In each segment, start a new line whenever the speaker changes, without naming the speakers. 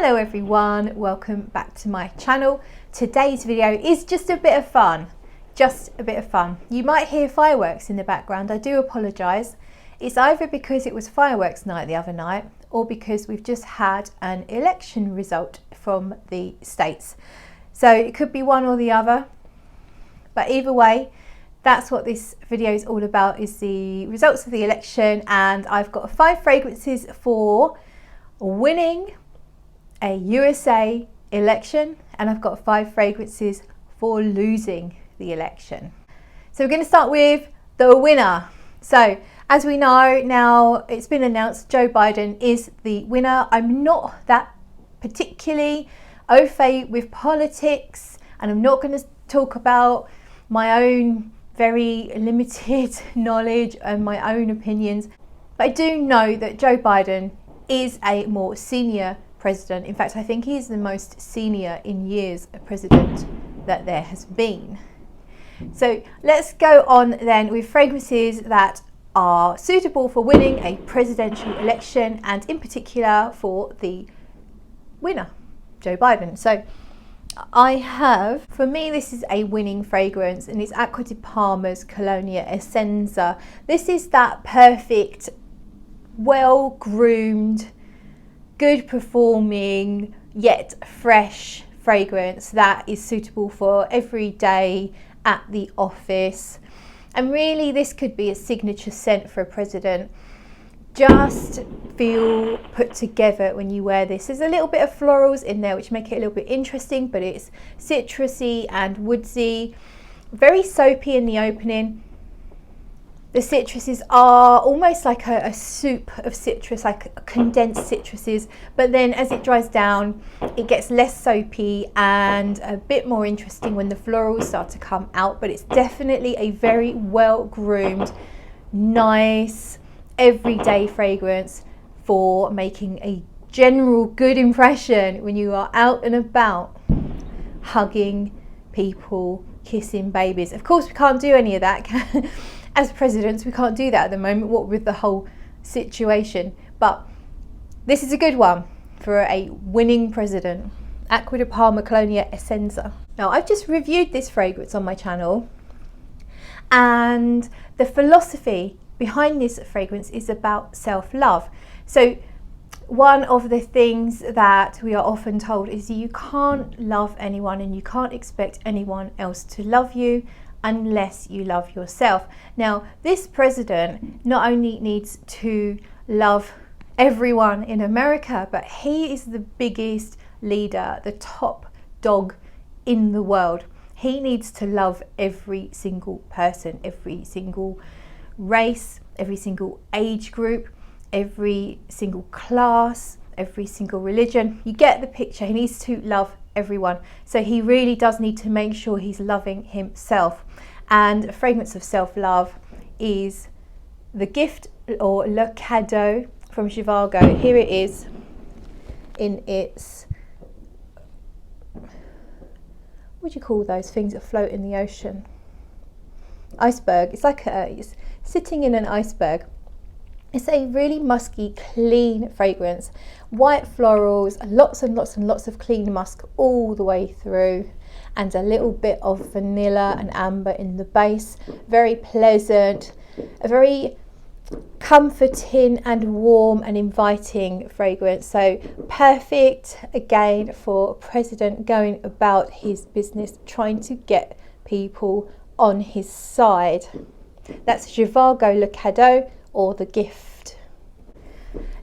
Hello everyone, welcome back to my channel. Today's video is just a bit of fun. You might hear fireworks in the background. I do apologise. It's either because it was fireworks night the other night or because we've just had an election result from the States. So it could be one or the other, but either way, that's what this video is all about, is the results of the election. And I've got 5 fragrances for winning a USA election, and I've got 5 fragrances for losing the election. So we're going to start with the winner. So as we know now, it's been announced Joe Biden is the winner. I'm not that particularly au fait with politics, and I'm not going to talk about my own very limited knowledge and my own opinions, but I do know that Joe Biden is a more senior president. In fact, I think he's the most senior in years a president that there has been. So let's go on then with fragrances that are suitable for winning a presidential election, and in particular for the winner, Joe Biden. So I have, for me, this is a winning fragrance, and it's Acqua di Parma's Colonia Essenza. This is that perfect, well-groomed, good performing yet fresh fragrance that is suitable for every day at the office. And really, this could be a signature scent for a president. Just feel put together when you wear this. There's a little bit of florals in there which make it a little bit interesting, but it's citrusy and woodsy, very soapy in the opening. The citruses are almost like a soup of citrus, like condensed citruses, but then as it dries down, it gets less soapy and a bit more interesting when the florals start to come out. But it's definitely a very well-groomed, nice, everyday fragrance for making a general good impression when you are out and about, hugging people, kissing babies. Of course, we can't do any of that. As presidents, we can't do that at the moment, what with the whole situation. But this is a good one for a winning president. Acqua di Parma Colonia Essenza. Now, I've just reviewed this fragrance on my channel, and the philosophy behind this fragrance is about self-love. So one of the things that we are often told is you can't love anyone and you can't expect anyone else to love you unless you love yourself. Now, this president not only needs to love everyone in America, but he is the biggest leader, the top dog in the world. He needs to love every single person, every single race, every single age group, every single class, every single religion. You get the picture. He needs to love everyone. So he really does need to make sure he's loving himself. And a fragrance of self-love is the gift, or Le Cadeau, from Gauche. Here it is in its, what do you call those things that float in the ocean? Iceberg. It's like it's sitting in an iceberg. It's a really musky, clean fragrance. White florals, lots and lots and lots of clean musk all the way through, and a little bit of vanilla and amber in the base. Very pleasant, a very comforting and warm and inviting fragrance. So perfect again for a president going about his business, trying to get people on his side. That's Gauche Le Cadeau, or the gift.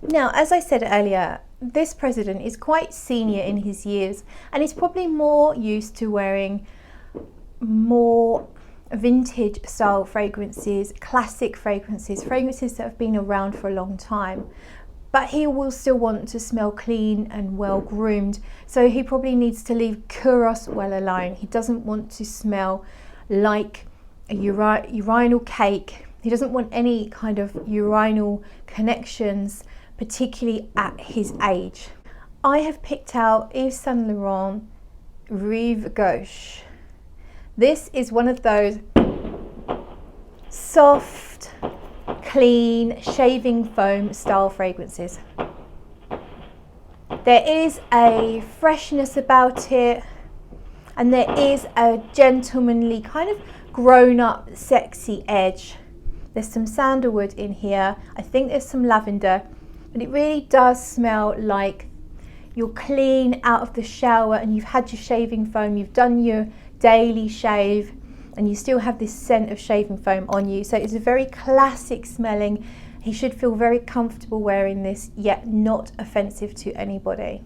Now, as I said earlier, this president is quite senior in his years, and he's probably more used to wearing more vintage style fragrances, classic fragrances, fragrances that have been around for a long time. But he will still want to smell clean and well groomed, so he probably needs to leave Kuros well alone. He doesn't want to smell like a urinal cake. He doesn't want any kind of urinal connections, particularly at his age. I have picked out Yves Saint Laurent Rive Gauche. This is one of those soft, clean, shaving foam style fragrances. There is a freshness about it, and there is a gentlemanly kind of grown-up sexy edge. There's some sandalwood in here. I think there's some lavender, but it really does smell like you're clean out of the shower and you've had your shaving foam, you've done your daily shave, and you still have this scent of shaving foam on you. So it's a very classic smelling. He should feel very comfortable wearing this, yet not offensive to anybody.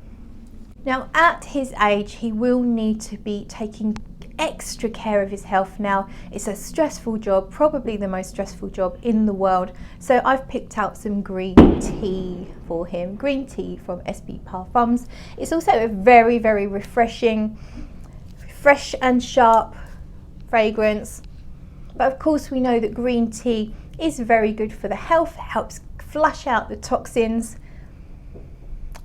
Now, at his age, he will need to be taking extra care of his health now. It's a stressful job, probably the most stressful job in the world. So I've picked out some green tea for him. Green tea from SB Parfums. It's also a very, very refreshing, fresh and sharp fragrance. But of course we know that green tea is very good for the health, helps flush out the toxins.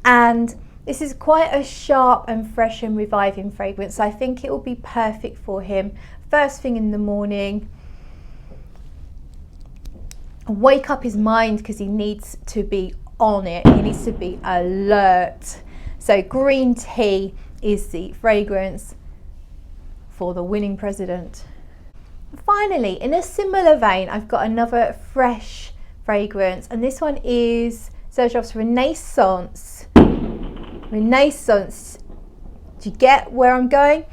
And this is quite a sharp and fresh and reviving fragrance. I think it will be perfect for him first thing in the morning. Wake up his mind, because he needs to be on it. He needs to be alert. So green tea is the fragrance for the winning president. Finally, in a similar vein, I've got another fresh fragrance, and this one is Xerjoff's Renaissance. Renaissance, do you get where I'm going?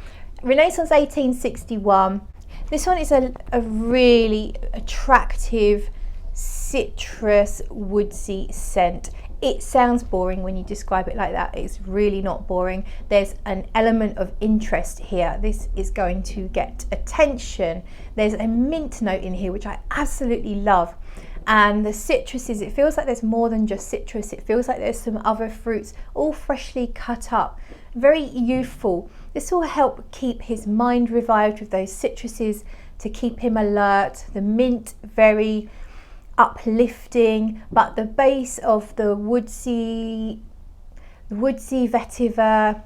Renaissance 1861. This one is a really attractive citrus woodsy scent. It sounds boring when you describe it like that. It's really not boring. There's an element of interest here. This is going to get attention. There's a mint note in here, which I absolutely love. And the citruses, it feels like there's more than just citrus. It feels like there's some other fruits, all freshly cut up, very youthful. This will help keep his mind revived with those citruses to keep him alert. The mint, very uplifting, but the base of the woodsy vetiver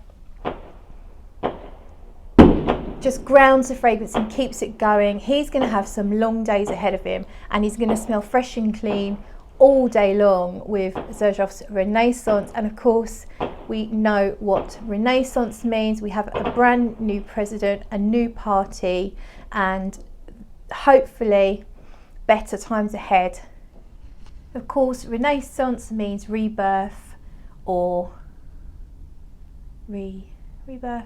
just grounds the fragrance and keeps it going. He's going to have some long days ahead of him, and he's going to smell fresh and clean all day long with Xerjoff's Renaissance. And of course, we know what Renaissance means. We have a brand new president, a new party, and hopefully better times ahead. Of course, Renaissance means rebirth or rebirth.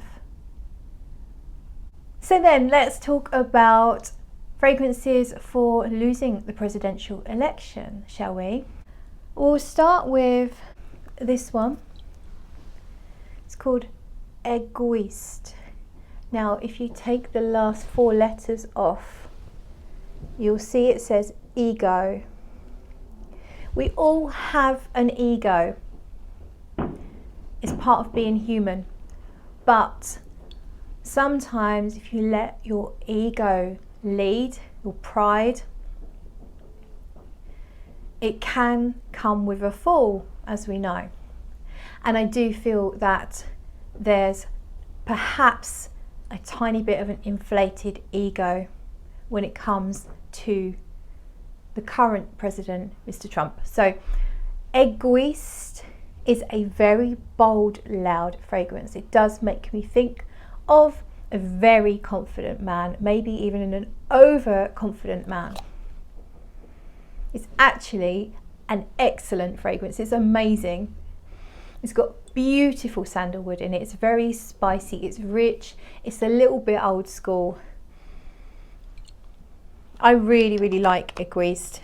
So then let's talk about fragrances for losing the presidential election, shall we? We'll start with this one. It's called Egoist. Now, if you take the last 4 letters off, you'll see it says ego. We all have an ego. It's part of being human. But sometimes if you let your ego lead, your pride, it can come with a fall, as we know. And I do feel that there's perhaps a tiny bit of an inflated ego when it comes to the current president, Mr. Trump. So Egoist is a very bold, loud fragrance. It does make me think of a very confident man, maybe even an overconfident man. It's actually an excellent fragrance. It's amazing. It's got beautiful sandalwood in it. It's very spicy. It's rich. It's a little bit old school. I really, really like Egoist.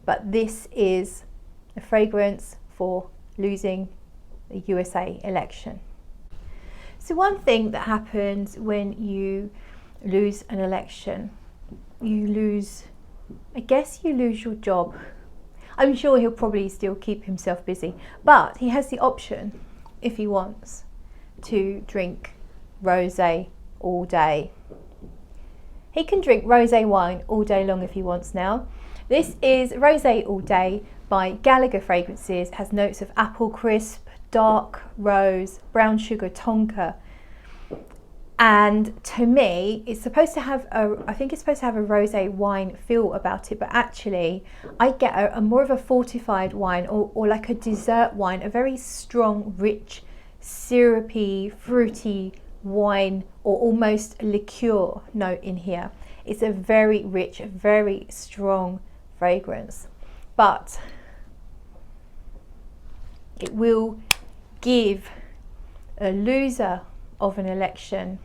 But this is a fragrance for losing the USA election. So one thing that happens when you lose an election, you lose your job. I'm sure he'll probably still keep himself busy, but he has the option, if he wants, to drink rosé all day. He can drink rosé wine all day long if he wants now. This is Rosé All Day by Gallagher Fragrances. It has notes of apple crisp, dark rose, brown sugar, tonka. And to me, it's supposed to have I think it's supposed to have a rosé wine feel about it, but actually I get a more of a fortified wine, or like a dessert wine, a very strong, rich, syrupy, fruity wine, or almost liqueur note in here. It's a very rich, very strong fragrance, but it will give a loser of an election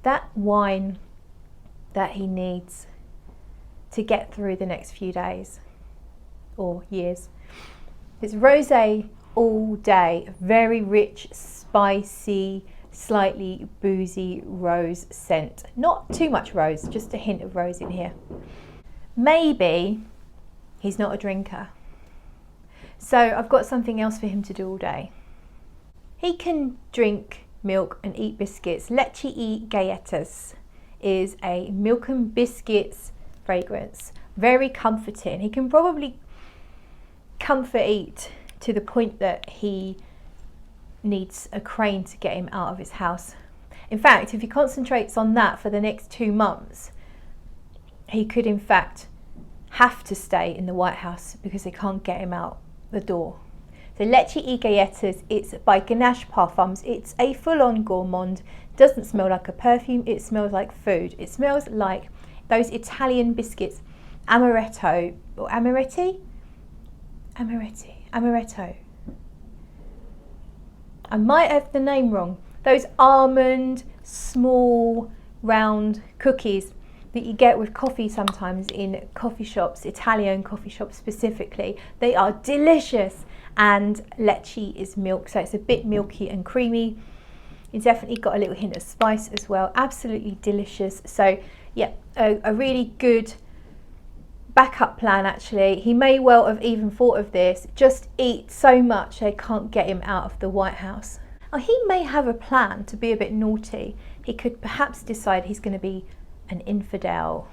that wine that he needs to get through the next few days or years. It's rosé all day, very rich, spicy, slightly boozy rose scent. Not too much rose, just a hint of rose in here. Maybe he's not a drinker, so I've got something else for him to do all day. He can drink milk and eat biscuits. Leche y galletas is a milk and biscuits fragrance, very comforting. He can probably comfort eat to the point that he needs a crane to get him out of his house. In fact, if he concentrates on that for the next 2 months, he could in fact have to stay in the White House because they can't get him out the door. So Leche y Galletas, it's by Ganache Parfums. It's a full-on gourmand. Doesn't smell like a perfume, it smells like food. It smells like those Italian biscuits, amaretto, or amaretti? Amaretto. I might have the name wrong. Those almond, small, round cookies that you get with coffee sometimes in coffee shops, Italian coffee shops specifically. They are delicious. And leche is milk, so it's a bit milky and creamy. It's definitely got a little hint of spice as well. Absolutely delicious. So yeah, a really good backup plan actually. He may well have even thought of this, just eat so much they can't get him out of the White House. Now, he may have a plan to be a bit naughty. He could perhaps decide he's going to be an infidel.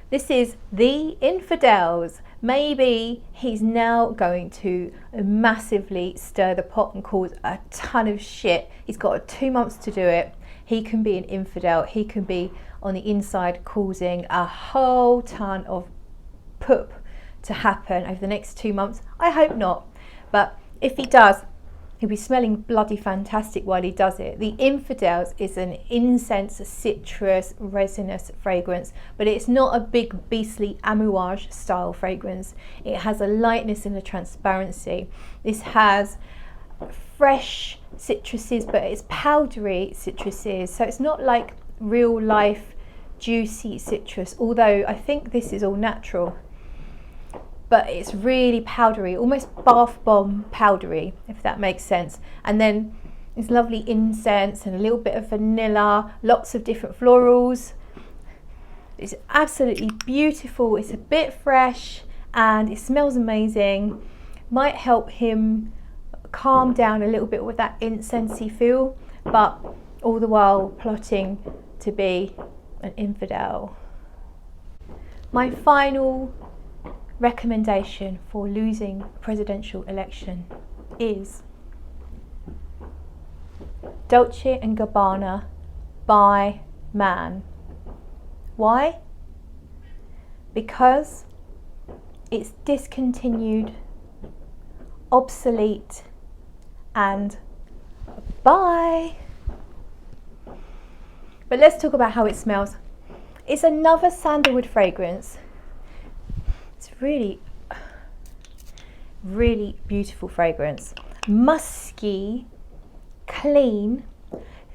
This is the Infidels. Maybe he's now going to massively stir the pot and cause a ton of shit. He's got 2 months to do it. He can be an infidel. He can be on the inside causing a whole ton of poop to happen over the next 2 months. I hope not. But if he does, he'll be smelling bloody fantastic while he does it. The Infidels is an incense, citrus, resinous fragrance, but it's not a big beastly amouage style fragrance. It has a lightness and a transparency. This has fresh citruses, but it's powdery citruses, so it's not like real life juicy citrus, although I think this is all natural. But it's really powdery, almost bath bomb powdery, if that makes sense. And then this lovely incense and a little bit of vanilla, lots of different florals. It's absolutely beautiful. It's a bit fresh and it smells amazing. Might help him calm down a little bit with that incensey feel, but all the while plotting to be an infidel. My final recommendation for losing a presidential election is Dolce & Gabbana by Man. Why? Because it's discontinued, obsolete, and bye. But let's talk about how it smells. It's another sandalwood fragrance. It's really, really beautiful fragrance. Musky, clean.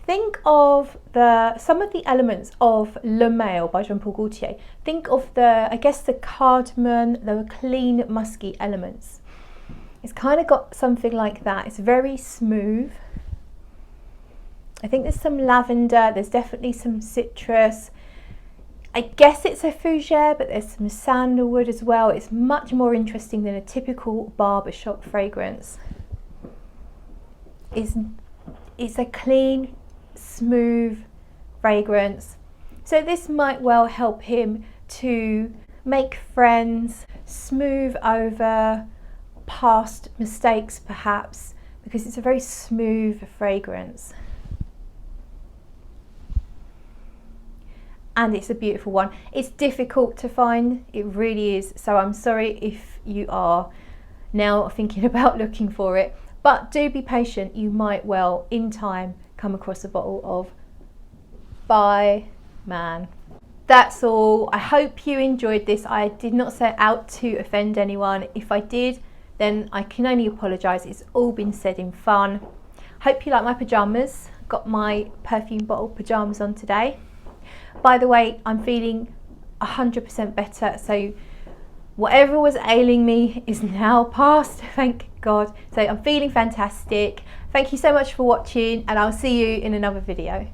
Think of some of the elements of Le Male by Jean Paul Gaultier. Think of the cardamom, the clean, musky elements. It's kind of got something like that. It's very smooth. I think there's some lavender, there's definitely some citrus. I guess it's a fougere, but there's some sandalwood as well. It's much more interesting than a typical barbershop fragrance. It's a clean, smooth fragrance. So this might well help him to make friends, smooth over past mistakes perhaps, because it's a very smooth fragrance. and it's a beautiful one. It's difficult to find, it really is, so I'm sorry if you are now thinking about looking for it, but do be patient. You might well in time come across a bottle of By Man. That's all. I hope you enjoyed this. I did not set out to offend anyone. If I did, then I can only apologise. It's all been said in fun. Hope you like my pyjamas. Got my perfume bottle pyjamas on today. By the way, I'm feeling 100% better, so whatever was ailing me is now past, thank God. So I'm feeling fantastic. Thank you so much for watching, and I'll see you in another video.